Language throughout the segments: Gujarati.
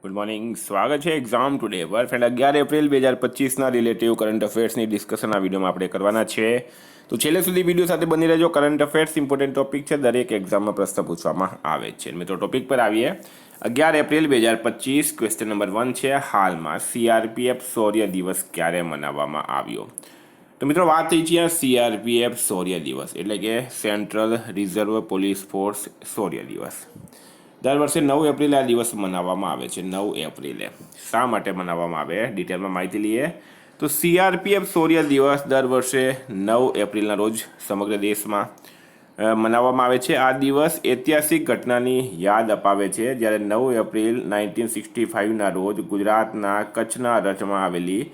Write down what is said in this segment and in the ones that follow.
Good morning. સ્વાગત છે એક્ઝામ ટુડે પર ફ્રેન્ડ 11 એપ્રિલ 2025ના રિલેટિવ કરંટ અફેર્સની ડિસ્કશન આ વિડીયોમાં આપણે કરવાના છે. તો છેલ્લે સુધી વિડીયો સાથે બની રહેજો. કરંટ અફેર્સ ઇમ્પોર્ટન્ટ ટોપિક છે, દરેક એક્ઝામમાં પ્રશ્ન પૂછવામાં આવે છે. મિત્રો ટોપિક પર આવીએ. 11 એપ્રિલ 2025 ક્વેશ્ચન નંબર 1 છે, હાલમાં સીઆરપીએફ શૌર્ય દિવસ ક્યારે મનાવવામાં આવ્યો? તો મિત્રો વાત થઈ છે સીઆરપીએફ શૌર્ય દિવસ એટલે કે સેન્ટ્રલ રિઝર્વ પોલીસ ફોર્સ શૌર્ય દિવસ. દર વર્ષે 9 એપ્રિલે આ દિવસ મનાવવામાં આવે છે. 9 એપ્રિલે શા માટે મનાવવામાં આવે, ડિટેલમાં માહિતી લઈએ. તો સીઆરપીએફ શૌર્ય દિવસ દર વર્ષે 9 એપ્રિલના રોજ સમગ્ર દેશમાં મનાવવામાં આવે છે. આ દિવસ ઐતિહાસિક ઘટનાની યાદ અપાવે છે, જ્યારે 9 એપ્રિલ 1965ના રોજ ગુજરાતના કચ્છના રથમાં આવેલી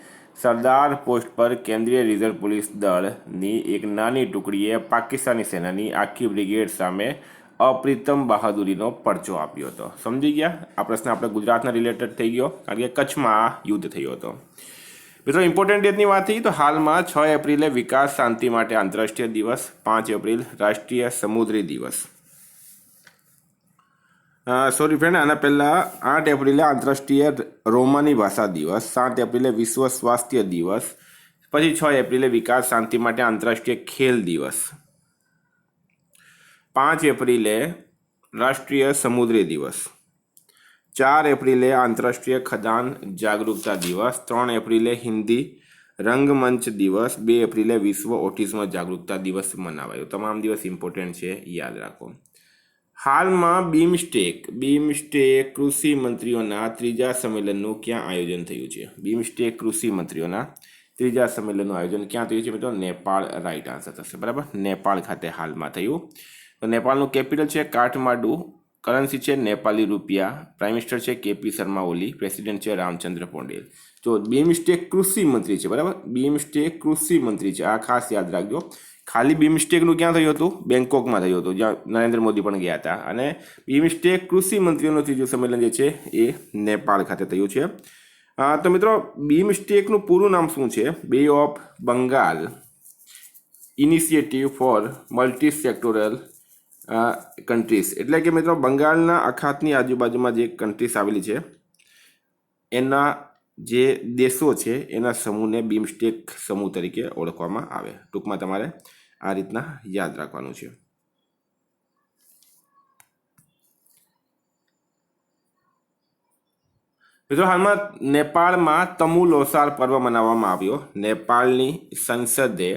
સરદાર પોસ્ટ પર કેન્દ્રીય રિઝર્વ પોલીસ દળની એક નાની ટુકડીએ પાકિસ્તાની સેનાની આખી બ્રિગેડ સામે અપ્રિતમ બહાદુરીનો પરચો આપ્યો હતો. સમજી ગયા? આ પ્રશ્ન આપણે ગુજરાતના રિલેટેડ થઈ ગયો, કારણ કે કચ્છમાં યુદ્ધ થયો હતો. મિત્રો ઇમ્પોર્ટન્ટ ડેટની વાત થઈ તો હાલમાં 6 એપ્રિલે વિકાસ શાંતિ માટે આંતરરાષ્ટ્રીય દિવસ, 5 એપ્રિલ રાષ્ટ્રીય સમુદ્રી દિવસ. સોરી ફ્રેન્ડ, આના પહેલાં 8 એપ્રિલે આંતરરાષ્ટ્રીય રોમાની ભાષા દિવસ, 7 એપ્રિલે વિશ્વ સ્વાસ્થ્ય દિવસ, પછી 6 એપ્રિલે વિકાસ શાંતિ માટે આંતરરાષ્ટ્રીય ખેલ દિવસ, 5 એપ્રિલે રાષ્ટ્રીય સમુદ્રી દિવસ, 4 એપ્રિલે આંતરરાષ્ટ્રીય ખદાન જાગરૂકતા દિવસ, 3 એપ્રિલે હિન્દી રંગમંચ દિવસ, 2 એપ્રિલે વિશ્વ ઓટિઝમ જાગરૂકતા દિવસ મનાવાયો. તમામ દિવસ ઇમ્પોર્ટન્ટ છે, યાદ રાખો. હાલમાં બીમસ્ટેક કૃષિ મંત્રીઓના ત્રીજા સંમેલનનું ક્યાં આયોજન થયું છે? બીમસ્ટેક કૃષિ મંત્રીઓના ત્રીજા સંમેલનનું આયોજન ક્યાં થયું છે? મિત્રો નેપાળ રાઈટ આન્સર થશે. બરાબર, નેપાળ ખાતે હાલમાં થયું. તો નેપાળનું કેપિટલ છે કાઠમાંડુ, કરન્સી છે નેપાળી રૂપિયા, પ્રાઇમ મિનિસ્ટર છે કેપી શર્મા ઓલી, પ્રેસિડેન્ટ છે રામચંદ્ર પૌડેલ. તો બીમસ્ટેક કૃષિ મંત્રી છે. બરાબર, બીમસ્ટેક કૃષિ મંત્રી છે, આ ખાસ યાદ રાખજો. ખાલી બીમસ્ટેકનું ક્યાં થયું હતું? બેંકોકમાં થયું હતું, જ્યાં નરેન્દ્ર મોદી પણ ગયા હતા. અને બીમસ્ટેક કૃષિ મંત્રીઓનું ત્રીજું સંમેલન જે છે એ નેપાળ ખાતે થયું છે. તો મિત્રો બીમસ્ટેકનું પૂરું નામ શું છે? Bay of Bengal initiative for multi sectoral countries, એટલે કે મિત્રો બંગાળના અખાતની આજુબાજુમાં જે કન્ટ્રીઝ આવેલી છે એના જે દેશો છે એના સમૂહને બીમસ્ટેક સમૂહ તરીકે ઓળખવામાં આવે. ટૂંકમાં તમારે આ રીતના યાદ રાખવાનું છે. મિત્રો હાલમાં નેપાળમાં તમુ લોસાર પર્વ મનાવવામાં આવ્યો. નેપાળની સંસદે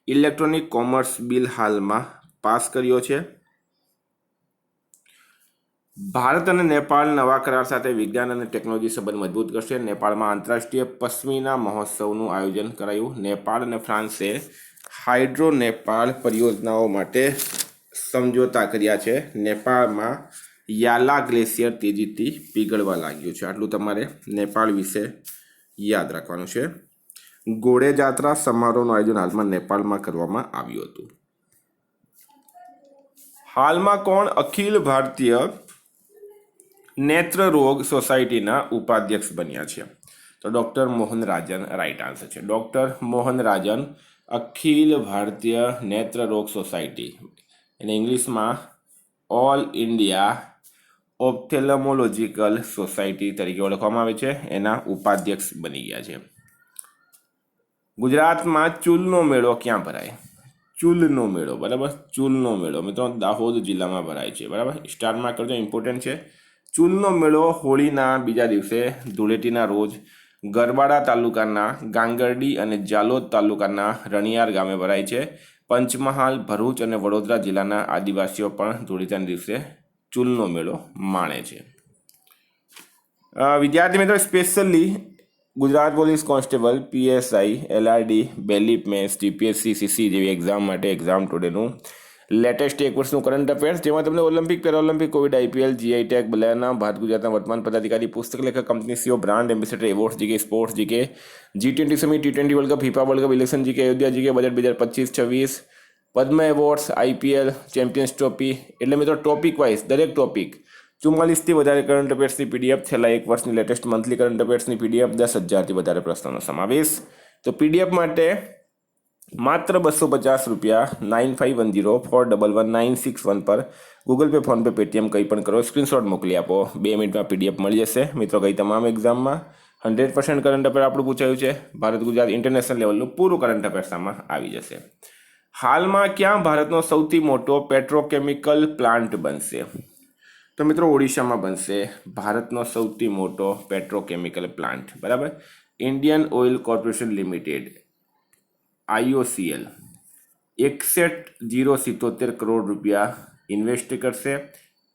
ઇલેક્ટ્રોનિક કોમર્સ બિલ હાલમાં પાસ કર્યો છે. ભારત અને નેપાળ નવા કરાર સાથે વિજ્ઞાન અને ટેકનોલોજી સંબંધ મજબૂત કરશે. નેપાળમાં આંતરરાષ્ટ્રીય પશ્મિના મહોત્સવનું આયોજન કરાયું. નેપાળ અને ફ્રાન્સે હાઇડ્રો નેપાળ પરિયોજનાઓ માટે સમજોતા કર્યા છે. નેપાળમાં યાલા ગ્લેશિયર તેજીથી પીગળવા લાગ્યું છે. આટલું તમારે નેપાળ વિશે યાદ રાખવાનું છે. ઘોડે જાત્રા સમારોહનું આયોજન હાલમાં નેપાળમાં કરવામાં આવ્યું હતું. હાલમાં કોણ અખિલ ભારતીય નેત્ર રોગ સોસાયટીના ઉપાધ્યક્ષ બન્યા છે? તો ડૉક્ટર મોહન રાજન રાઈટ આન્સર છે. ડૉક્ટર મોહન રાજન અખિલ ભારતીય નેત્ર રોગ સોસાયટી, એને ઇંગ્લિશમાં ઓલ ઇન્ડિયા ઓપ્થેલ્મોલોજીકલ સોસાયટી તરીકે ઓળખવામાં આવે છે, એના ઉપાધ્યક્ષ બની ગયા છે. ગુજરાતમાં ચૂલનો મેળો ક્યાં ભરાય? ચૂલનો મેળો, બરાબર, ચૂલનો મેળો મિત્રો દાહોદ જિલ્લામાં ભરાય છે. બરાબર, સ્ટારમાં કરજો, ઇમ્પોર્ટન્ટ છે. ચૂલનો મેળો હોળીના બીજા દિવસે ધૂળેટીના રોજ ગરબાડા તાલુકાના ગાંગરડી અને જાલોદ તાલુકાના રણિયાર ગામે ભરાય છે. પંચમહાલ, ભરૂચ અને વડોદરા જિલ્લાના આદિવાસીઓ પણ ધૂળેટીના દિવસે ચૂલનો મેળો માણે છે. વિદ્યાર્થી મિત્રો specially Gujarat police constable, PSI, LRD, બેલીપ મેન્સ, જીપીએસસી, સીસી જેવી એક્ઝામ માટે એક્ઝામ ટુડેનું લેટેસ્ટ એક વર્ષનું કરંટ અફેર્સ, જેમાં તમને Olympic, Paralympic, Covid, IPL, GI tag, બલેના, ભારત ગુજરાતના વર્તમાન પદાધિકારી, પુસ્તક લેખક, company CEO, brand ambassador, awards GK, sports GK, G20 summit, T20 world cup, FIFA world cup, election GK, Ayodhya GK, budget 2025-26, Padma awards, IPL, champions trophy, એટલે મિત્રો ટોપિક વાઇઝ દરેક ટોપિક 44થી વધારે કરંટ અફેર્સની પીડીએફ, છેલ્લા એક વર્ષની લેટેસ્ટ મંથલી કરંટ અફેર્સની પીડીએફ, 10,000થી વધારે પ્રશ્નોનો સમાવેશ. તો પીડીએફ માટે માત્ર 250 રૂપિયા 9510411961 પર ગૂગલ પે, ફોનપે, પેટીએમ કંઈ પણ કરો, સ્ક્રીનશોટ મોકલી આપો, 2 મિનિટમાં PDF મળી જશે. મિત્રો, કઈ તમામ એક્ઝામમાં 100% કરંટ અફેર આપણું પૂછાયું છે. ભારત ગુજરાત ઇન્ટરનેશનલ લેવલનું પૂરું કરંટ અફેર્સ આમાં આવી જશે. હાલમાં ક્યાં ભારતનો સૌથી મોટો પેટ્રોકેમિકલ પ્લાન્ટ બનશે? તો મિત્રો, ઓડિશામાં બનશે ભારતનો સૌથી મોટો પેટ્રોકેમિકલ પ્લાન્ટ. બરાબર. Indian oil corporation limited IOCL 61,077 crore રૂપિયા ઇન્વેસ્ટ કરશે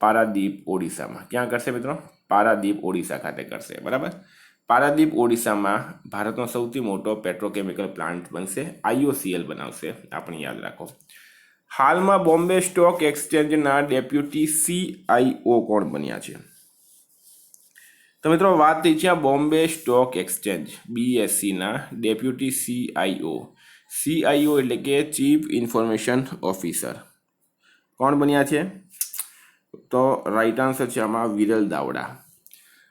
પારાદીપ, ઓડિશામાં. ક્યાં કરશે મિત્રો? પારાદીપ, ઓડિશા ખાતે કરશે. બરાબર. પારાદીપ, ઓડિશામાં ભારતનો સૌથી મોટો પેટ્રોકેમિકલ પ્લાન્ટ બનશે. IOCL બનાવશે, આપણે યાદ રાખો. હાલમાં બોમ્બે સ્ટોક એક્સચેન્જના ડેપ્યુટી CIO કોણ બન્યા છે? તો મિત્રો, વાત થઈ છે બોમ્બે સ્ટોક એક્સચેન્જ BSEના ડેપ્યુટી CIO એટલે કે ચીફ ઇન્ફોર્મેશન ઓફિસર કોણ બન્યા છે? તો રાઈટ આન્સર છે આમાં Viral Davda.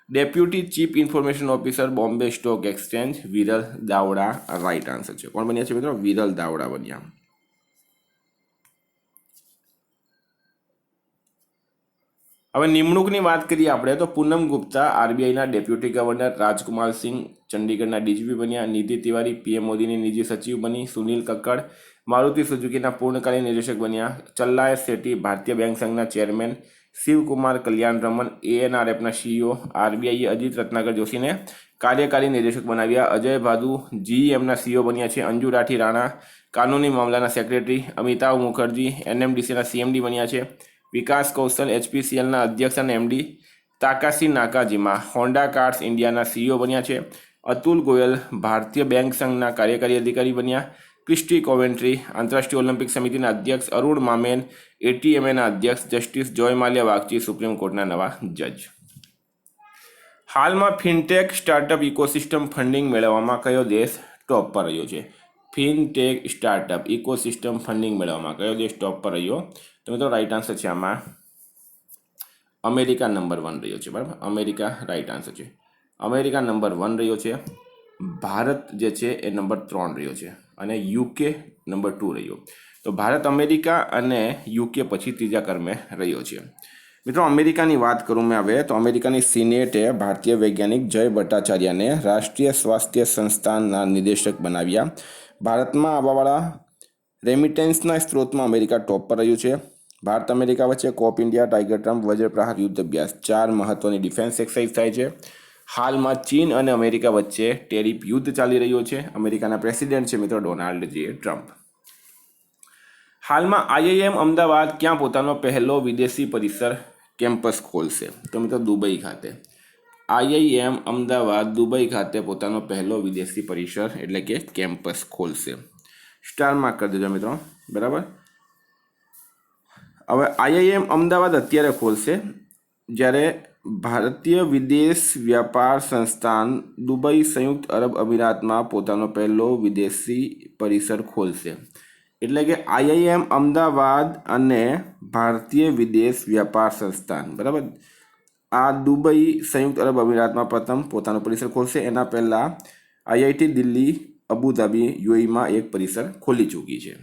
Deputy chief information officer Bombay stock exchange Viral Davda right answer છે. કોણ બન્યા છે મિત્રો? વિરલ દાવડા બન્યા. હવે નિમણૂકની વાત કરીએ આપણે તો પૂનમ ગુપ્તા RBIના ડેપ્યુટી ગવર્નર, રાજકુમાર સિંહ ચંડીગઢના DGP બન્યા, નિધિ તિવારી PM મોદીની નિજી સચિવ બની, સુનિલ કક્કડ મારુતિ સુઝુકીના પૂર્ણકાલીન નિર્દેશક બન્યા, ચલ્લાય શેટ્ટી ભારતીય બેંક સંઘના ચેરમેન, શિવકુમાર કલ્યાણ રમન ANRFના CEO, RBIએ અજીત રત્નાકર જોશીને કાર્યકારી નિર્દેશક બનાવ્યા, અજય ભાદુ GEMના CEO બન્યા છે, અંજુ રાઠી રાણા કાનૂની મામલાના સેક્રેટરી, અમિતાભ મુખર્જી NMDCના CMD બન્યા છે, વિકાસ કૌશલ HPCLના અધ્યક્ષ અને MD, તાકાશી નાકાજીમા હોન્ડા કાર્સ ઇન્ડિયાના CEO બન્યા છે, અતુલ ગોયલ ભારતીય બેંક સંઘના કાર્યકારી અધિકારી બન્યા, ક્રિસ્ટી કોવેન્ટ્રી આંતરરાષ્ટ્રીય ઓલિમ્પિક સમિતિના અધ્યક્ષ, અરુણ મામેન ATMAના અધ્યક્ષ, જસ્ટિસ જોય માલ્યા વાગચી સુપ્રીમ કોર્ટના નવા જજ. હાલમાં ફિનટેક સ્ટાર્ટઅપ ઇકોસિસ્ટમ ફંડિંગ મેળવવામાં કયો દેશ ટોપ પર રહ્યો છે? ફિનટેક સ્ટાર્ટઅપ ઇકોસિસ્ટમ ફંડિંગ મેળવવામાં કયો દેશ ટોપ પર રહ્યો? તો મિત્રો, રાઈટ આન્સર છે આમાં અમેરિકા નંબર 1 રહ્યો છે. બરાબર. અમેરિકા રાઈટ આન્સર છે. અમેરિકા નંબર 1 રહ્યો છે. ભારત જે છે એ નંબર 3 રહ્યો છે અને UK નંબર 2 રહ્યો. તો ભારત અમેરિકા અને UK પછી ત્રીજા ક્રમે રહ્યો છે. મિત્રો, અમેરિકાની વાત કરું મેં હવે તો અમેરિકાની સિનેટે ભારતીય વૈજ્ઞાનિક જય ભટ્ટાચાર્યને રાષ્ટ્રીય સ્વાસ્થ્ય સંસ્થાનના નિદેશક બનાવ્યા. ભારતમાં આવવાવાળા રેમિટેન્સના સ્ત્રોતમાં અમેરિકા ટોપ પર રહ્યું છે. ભારત અમેરિકા વચ્ચે કોપ ઇન્ડિયા, ટાઈગર ટ્રમ્પ, વજ્રપ્રહાર યુદ્ધ અભ્યાસ 4 મહત્વની ડિફેન્સ એક્સરસાઇઝ થાય છે. હાલમાં ચીન અને અમેરિકા વચ્ચે ટેરિફ યુદ્ધ ચાલી રહ્યો છે. અમેરિકાના પ્રેસિડેન્ટ છે મિત્રો ડોનાલ્ડ J. ટ્રમ્પ. હાલમાં IIM અમદાવાદ ક્યાં પોતાનો પહેલો વિદેશી પરિસર કેમ્પસ ખોલશે? તો મિત્રો, દુબઈ ખાતે. IIM અમદાવાદ દુબઈ ખાતે પોતાનો પહેલો વિદેશી પરિસર એટલે કે કેમ્પસ ખોલશે. સ્ટાર માર્ક કરી દેજો મિત્રો. બરાબર. હવે IIM અમદાવાદ અત્યારે ખોલશે જ્યારે ભારતીય વિદેશ વ્યાપાર સંસ્થાન દુબઈ સંયુક્ત અરબ અમીરાતમાં પોતાનો પહેલો વિદેશી પરિસર ખોલશે. એટલે કે IIM અમદાવાદ અને ભારતીય વિદેશ વ્યાપાર સંસ્થાન, બરાબર, આ દુબઈ સંયુક્ત અરબ અમીરાતમાં પ્રથમ પોતાનો પરિસર ખોલશે. એના પહેલાં IIT દિલ્હી, અબુધાબી UAEમાં એક પરિસર ખોલી ચૂકી છે.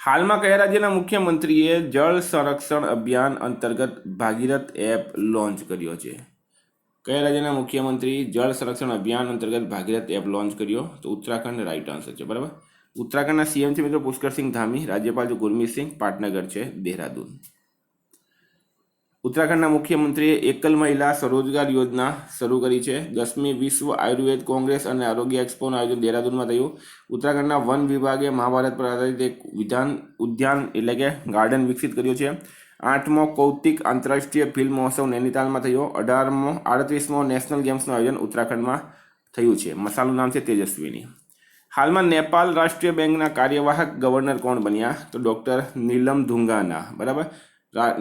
હાલમાં કયા રાજ્યના મુખ્યમંત્રીએ જળ સંરક્ષણ અભિયાન અંતર્ગત ભાગીરથ એપ લોન્ચ કર્યો છે? કયા રાજ્યના મુખ્યમંત્રી જળ સંરક્ષણ અભિયાન અંતર્ગત ભાગીરથ એપ લોન્ચ કર્યો? તો ઉત્તરાખંડ રાઈટ આન્સર છે. બરાબર. ઉત્તરાખંડના CM છે મિત્રો પુષ્કરસિંહ ધામી, રાજ્યપાલ છે ગુરમીત સિંહ, પાટનગર છે દેહરાદૂન. ઉત્તરાખંડના મુખ્યમંત્રીએ એકલ મહિલા સ્વરોજગાર યોજના શરૂ કરી છે. 10મી વિશ્વ આયુર્વેદ કોંગ્રેસ અને આરોગ્ય એક્સપોનું આયોજન દેહરાદૂનમાં થયું. ઉત્તરાખંડના વન વિભાગે મહાભારત પર આધારિત એક ઉદ્યાન એટલે કે ગાર્ડન વિકસિત કર્યું છે. 8મો કૌતિક આંતરરાષ્ટ્રીય ફિલ્મ મહોત્સવ નૈનીતાલમાં થયો. 38મો નેશનલ ગેમ્સનું આયોજન ઉત્તરાખંડમાં થયું છે. મસાલનું નામ છે તેજસ્વીની. હાલમાં નેપાલ રાષ્ટ્રીય બેંકના કાર્યવાહક ગવર્નર કોણ બન્યા? તો ડૉક્ટર નીલમ ધુંગાના. બરાબર.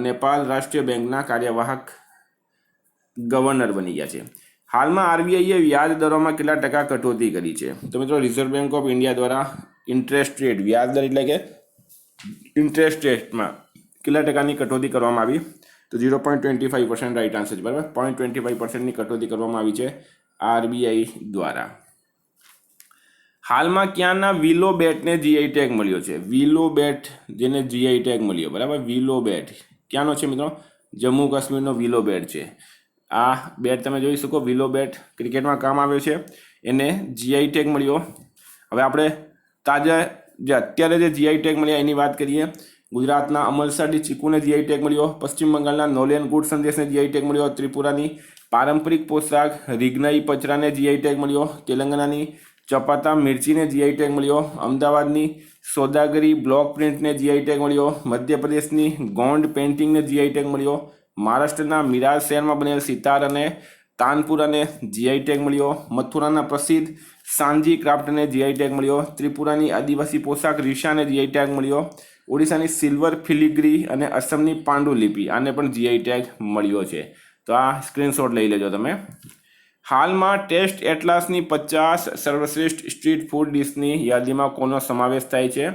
નેપાલ રાષ્ટ્રીય બેંકના કાર્યવાહક ગવર્નર બની ગયા છે. હાલમાં RBIએ વ્યાજ દરોમાં કેટલા ટકા કટોતી કરી છે? તો મિત્રો, રિઝર્વ બેંક ઓફ ઇન્ડિયા દ્વારા ઇન્ટરેસ્ટ રેટ વ્યાજ દર એટલે કે ઇન્ટરેસ્ટ રેટમાં કેટલા ટકાની કટોતી કરવામાં આવી? તો 0.25% રાઈટ આન્સર છે. બરાબર. 0.25%ની કટોતી કરવામાં આવી છે RBI દ્વારા. હાલમાં ક્યાંના વિલો બેટને જીઆઈ ટેગ મળ્યો છે? વિલો બેટ જેને જીઆઈ ટેગ મળ્યો, બરાબર, વિલો બેટ ક્યાંનો છે મિત્રો? જમ્મુ કાશ્મીરનો વિલો બેટ છે. આ બેટ તમે જોઈ શકો, વિલો બેટ ક્રિકેટમાં કામ આવ્યો છે, એને જીઆઈ ટેગ મળ્યો. હવે આપણે તાજા અત્યારે જે જીઆઈ ટેગ મળ્યા એની વાત કરીએ. ગુજરાતના અમલસાડી ચીકુને જીઆઈ ટેગ મળ્યો. પશ્ચિમ બંગાળના નોલેન ગુડ સંદેશને જીઆઈ ટેગ મળ્યો. ત્રિપુરાની પારંપરિક પોશાક રીગનાઈ પચરાને જીઆઈ ટેગ મળ્યો. તેલંગાણાની ચપાતા મિર્ચીને જીઆઈ ટેગ મળ્યો. અમદાવાદની સોદાગરી બ્લોક પ્રિન્ટને જીઆઈ ટેગ મળ્યો. મધ્યપ્રદેશની ગોંડ પેઇન્ટિંગને જીઆઈ ટેગ મળ્યો. મહારાષ્ટ્રના મિરાજ શહેરમાં બનેલ સિતાર અને તાનપુરાને જીઆઈ ટેગ મળ્યો. મથુરાના પ્રસિદ્ધ સાંજી ક્રાફ્ટને જીઆઈ ટેગ મળ્યો. ત્રિપુરાની આદિવાસી પોશાક રીશાને જીઆઈ ટેગ મળ્યો. ઓડિશાની સિલ્વર ફિલિગ્રી અને અસમની પાંડુલિપિ આને પણ જીઆઈ ટેગ મળ્યો છે. તો આ સ્ક્રીનશોટ લઈ લેજો તમે. હાલમાં ટેસ્ટ એટલાસની 50 સર્વશ્રેષ્ઠ સ્ટ્રીટ ફૂડ ડિશની યાદીમાં કોનો સમાવેશ થાય છે?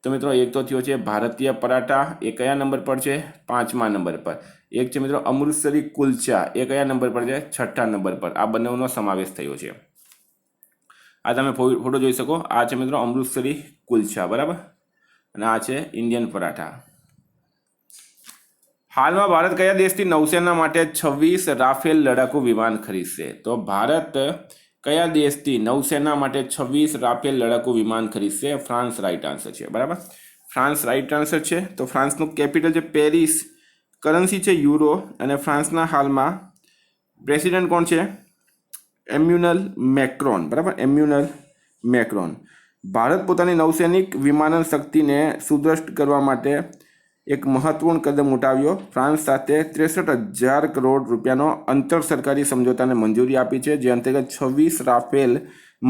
તો મિત્રો એક તો થયો છે ભારતીય પરાઠા, એ કયા નંબર પર છે? 5મા નંબર પર. એક છે મિત્રો અમૃતસરી કુલચા, એ કયા નંબર પર છે? 6ઠા નંબર પર. આ બંનેનો સમાવેશ થયો છે. આ તમે ફોટો જોઈ શકો. આ છે મિત્રો અમૃતસરી કુલચા, બરાબર, અને આ છે ઇન્ડિયન પરાઠા. હાલમાં ભારત કયા દેશથી નૌસેના માટે 26 રાફેલ લડાકુ વિમાન ખરીદશે? તો ભારત કયા દેશથી નૌસેના માટે 26 રાફેલ લડાકુ વિમાન ખરીદશે? ફ્રાન્સ રાઈટ આન્સર છે, બરાબર, ફ્રાન્સ રાઈટ આન્સર છે. તો ફ્રાન્સનું કેપિટલ છે પેરિસ, કરન્સી છે યુરો, અને ફ્રાન્સના હાલમાં પ્રેસિડેન્ટ કોણ છે? એમ્યુનલ મેક્રોન, બરાબર, એમ્યુનલ મેક્રોન. ભારત પોતાની નૌસૈનિક વિમાનન શક્તિને સુદ્રઢ કરવા માટે એક મહત્વપૂર્ણ કદમ ઉઠાવ્યો. ફ્રાન્સ સાથે 63,000 કરોડ રૂપિયાનો આંતર સરકારી સમજોતાને મંજૂરી આપી છે, જે અંતર્ગત 26 રાફેલ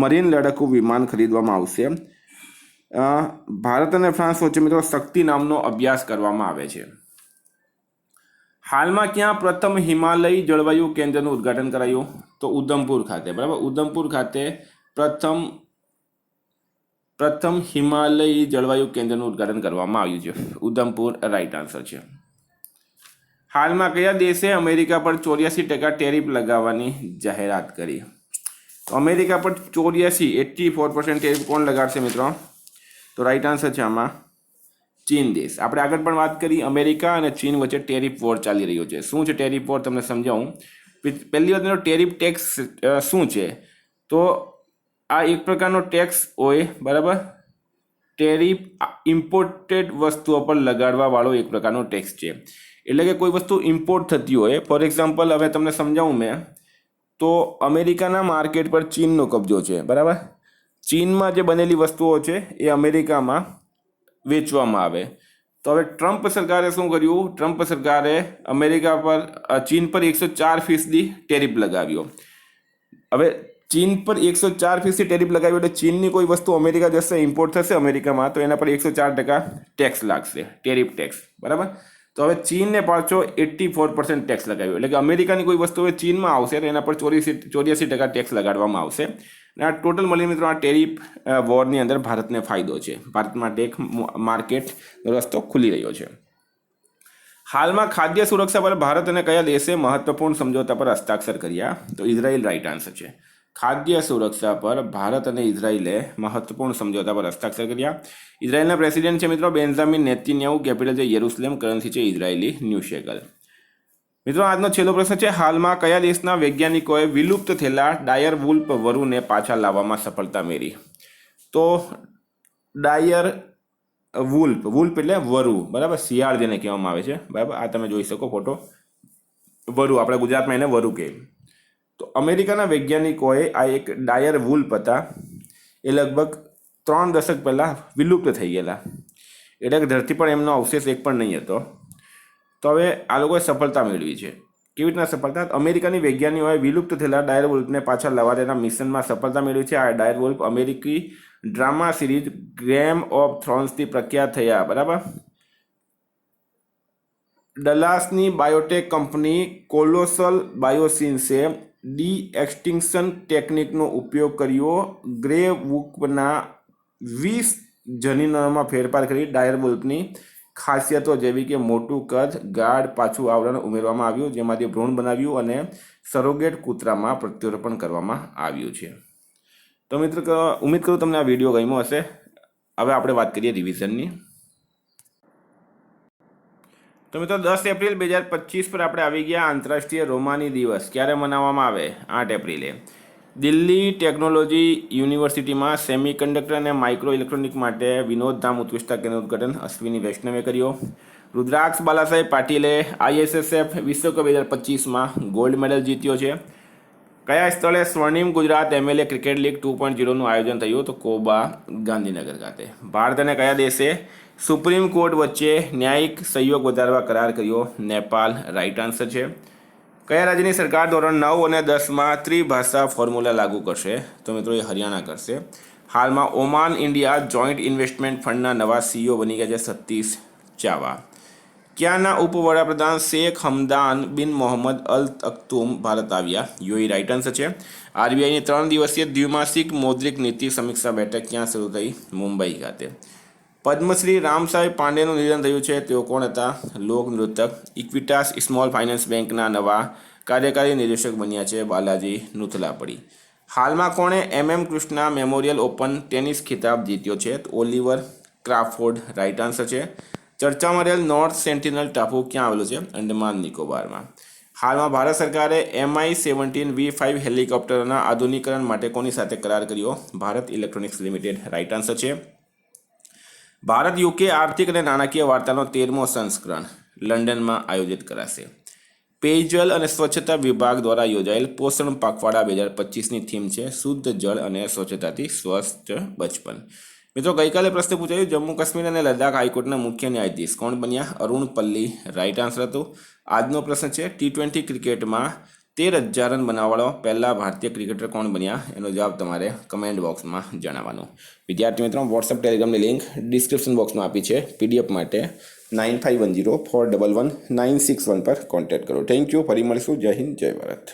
મરીન લડાકુ વિમાન ખરીદવામાં આવશે. ભારત અને ફ્રાન્સ વચ્ચે મિત્રો શક્તિ નામનો અભ્યાસ કરવામાં આવે છે. હાલમાં ક્યાં પ્રથમ હિમાલય જળવાયુ કેન્દ્રનું ઉદ્ઘાટન કરાયું? તો ઉધમપુર ખાતે, બરાબર, ઉધમપુર ખાતે પ્રથમ હિમાલય જળવાયુ કેન્દ્રનું ઉદ્ઘાટન કરવામાં આવ્યું છે. ઉધમપુર રાઈટ આન્સર છે. હાલમાં કયા દેશે અમેરિકા પર 84% ટેરિફ લગાવવાની જાહેરાત કરી? તો અમેરિકા પર 84% ટેરિફ કોણ લગાડશે મિત્રો? તો રાઈટ આન્સર છે આમાં ચીન દેશ. આપણે આગળ પણ વાત કરી, અમેરિકા અને ચીન વચ્ચે ટેરિફ વોર ચાલી રહ્યો છે. શું છે ટેરિફ વોર તમને સમજાવું. પહેલી વાત ટેરિફ ટેક્સ શું છે? તો આ એક પ્રકારનો ટેક્સ હોય, બરાબર, ટેરિફ ઇમ્પોર્ટેડ વસ્તુઓ પર લગાડવા વાળો એક પ્રકારનો ટેક્સ છે. એટલે કે કોઈ વસ્તુ ઇમ્પોર્ટ થતી હોય, ફોર એક્ઝામ્પલ હવે તમને સમજાવું મેં, તો અમેરિકાના માર્કેટ પર ચીનનો કબજો છે, બરાબર. ચીનમાં જે બનેલી વસ્તુઓ છે એ અમેરિકામાં વેચવામાં આવે. તો હવે ટ્રમ્પ સરકારે શું કર્યું? ટ્રમ્પ સરકારે અમેરિકા પર ચીન પર 104% ટેરિફ લગાવ્યો. હવે ચીન પર 104% ટેરિફ લગાવ્યો એટલે ચીનની કોઈ વસ્તુ અમેરિકા જશે, ઇમ્પોર્ટ થશે અમેરિકામાં, તો એના પર 104% ટેક્સ લાગશે, ટેરિફ ટેક્સ, બરાબર. તો હવે ચીનને પાછો 84% ટેક્સ લગાવ્યો. એટલે કે અમેરિકાની કોઈ વસ્તુ હવે ચીનમાં આવશે તો એના પર 84% ટેક્સ લગાડવામાં આવશે. અને આ ટોટલ મળીને મિત્રો આ ટેરિફ વોરની અંદર ભારતને ફાયદો છે. ભારત માટે એક માર્કેટ રસ્તો ખુલી રહ્યો છે. હાલમાં ખાદ્ય સુરક્ષા પર ભારત અને કયા દેશે મહત્વપૂર્ણ સમજોતા પર હસ્તાક્ષર કર્યા? તો ઇઝરાયલ રાઈટ આન્સર છે. ખાદ્ય સુરક્ષા પર ભારત અને ઇઝરાયલે મહત્વપૂર્ણ સમજોતા પર હસ્તાક્ષર કર્યા. ઇઝરાયલના પ્રેસિડેન્ટ છે મિત્રો બેન્જામિન નેતન્યાહુ, કેપિટલ છે યરુશલેમ, કરન્સી છે ઇઝરાયલી ન્યૂ શેકલ. મિત્રો આજનો છેલ્લો પ્રશ્ન છે, હાલમાં કયા દેશના વૈજ્ઞાનિકોએ વિલુપ્ત થયેલા ડાયર વુલ્ફ વરુને પાછા લાવવામાં સફળતા મેળવી? તો ડાયર વુલ્ફ એટલે વરુ, બરાબર, શિયાળ જેને કહેવામાં આવે છે, બરાબર. આ તમે જોઈ શકો ફોટો, વરુ, આપણે ગુજરાતમાં એને વરુ કહે. તો અમેરિકાના વૈજ્ઞાનિકોએ આ એક ડાયર વુલ્ફ હતા, એ લગભગ 3 દશક પહેલાં વિલુપ્ત થઈ ગયેલા. એટલે કે ધરતી પર એમનો અવશેષ એક પણ નહીં હતો. તો હવે આ લોકોએ સફળતા મેળવી છે. કેવી રીતના સફળતા? અમેરિકાની વૈજ્ઞાનિકોએ વિલુપ્ત થયેલા ડાયર વુલ્ફને પાછા લાવવા તેના મિશનમાં સફળતા મેળવી છે. આ ડાયર વુલ્ફ અમેરિકી ડ્રામા સિરીઝ ગેમ ઓફ થ્રોન્સથી પ્રખ્યાત થયા, બરાબર. ડલાસની બાયોટેક કંપની કોલોસલ બાયોસિન્સે ડી એક્સટિંક્શન ટેકનિકનો ઉપયોગ કર્યો. ગ્રે વુલ્ફના 20 જનીનોમાં ફેરફાર કરી ડાયર વુલ્ફની ખાસિયતો જેવી કે મોટું કદ, ગાઢ પાછું આવરણ ઉમેરવામાં આવ્યું, જેમાંથી ભ્રૂણ બનાવ્યું અને સરોગેટ કૂતરામાં પ્રત્યારોપણ કરવામાં આવ્યું છે. તો મિત્રો ઉમ્મીદ કરું તમને આ વિડીયો ગમ્યો હશે. હવે આપણે વાત કરીએ રિવિઝનની. તો મિત્રો 10 એપ્રિલ 2025 પર આપણે આવી ગયા આંતરરાષ્ટ્રીય રોમાની દિવસ. ક્યારે મનાવવામાં આવે? 8 એપ્રિલે. દિલ્હી ટેકનોલોજી યુનિવર્સિટીમાં સેમિકન્ડક્ટર અને માઇક્રો ઇલેક્ટ્રોનિક માટે વિનોદધામ ઉત્કૃષ્ટતા કેન્દ્રનું ઉદ્ઘાટન અશ્વિની વૈષ્ણવે કર્યો. રુદ્રાક્ષ બાલાસાહેબ પાટીલે ISSF વિશ્વકપ 2025માં ગોલ્ડ મેડલ જીત્યો છે. કયા સ્થળે સ્વર્ણિમ ગુજરાત MLA ક્રિકેટ લીગ 2.0નું આયોજન થયું? તો કોબા, ગાંધીનગર ખાતે. ભારત અને કયા દેશે સુપ્રીમ કોર્ટ વચ્ચે ન્યાયિક સહયોગ વધારવા કરાર કર્યો? નેપાળ. રાઇટ આન્સર છે. કયા રાજ્યની સરકાર ધોરણ 9 અને 10માં ત્રિભાષા ફોર્મ્યુલા લાગુ કરશે? તો મિત્રો એ હરિયાણા કરશે. હાલમાં ઓમાન ઇન્ડિયા જોઈન્ટ ઇન્વેસ્ટમેન્ટ ફંડના નવા CEO બની ગયા છે સતીશ ચાવા. ક્યાંના ઉપવડાપ્રધાન શેખ હમદાન બિન મોહમ્મદ અલ અખ્તુમ ભારત આવ્યા? UAE. રાઇટ આન્સર છે. RBIની 3 દિવસીય દ્વિમાસિક મૌદ્રિક નીતિ સમીક્ષા બેઠક ક્યાં શરૂ થઈ? મુંબઈ ખાતે. પદ્મશ્રી રામસાહેબ પાંડેનું નિધન થયું છે. તેઓ કોણ હતા? લોકનૃત્યક. ઇક્વિટાસ સ્મોલ ફાઇનાન્સ બેંકના નવા કાર્યકારી નિદેશક બન્યા છે બાલાજી નુથલાપડી. હાલમાં કોણે કૃષ્ણા મેમોરિયલ ઓપન ટેનિસ ખિતાબ જીત્યો છે? ઓલિવર ક્રાફોર્ડ. રાઇટ આન્સર છે. ચર્ચામાં રહેલ નોર્થ સેન્ટિનલ ટાપુ ક્યાં આવેલું છે? અંડમાન નિકોબારમાં. હાલમાં ભારત સરકારે MI-17 V5 હેલિકોપ્ટરના આધુનિકરણ માટે કોની સાથે કરાર કર્યો? Bharat electronics limited. Right answer છે. ભારત UK આર્થિક અને નાણાકીય વાર્તાનો 13મો સંસ્કરણ લંડનમાં આયોજિત કરાશે. પેયજલ અને સ્વચ્છતા વિભાગ દ્વારા યોજાયેલ પોષણ પખવાડા 2025ની થીમ છે શુદ્ધ જળ અને સ્વચ્છતાથી સ્વસ્થ બચપન. મિત્રો ગઈકાલે પ્રશ્ન પૂછાયું જમ્મુ કાશ્મીર અને લદ્દાખ હાઈકોર્ટના મુખ્ય ન્યાયાધીશ કોણ બન્યા? અરુણ પલ્લી. રાઇટ આન્સર હતું. આજનો પ્રશ્ન છે T20 ક્રિકેટમાં 13,000 રન બનાવવાળો પહેલા ભારતીય ક્રિકેટર કોણ બન્યા? એનો જવાબ તમારે કમેન્ટ બોક્સમાં જણાવવાનો. વિદ્યાર્થી મિત્રો વોટ્સઅપ ટેલિગ્રામની લિંક ડિસ્ક્રિપ્શન બોક્સમાં આપી છે. PDF માટે 9510411961 પર કોન્ટેક્ટ કરો. Thank you. ફરી મળીશું. જય હિન્દ, જય ભારત.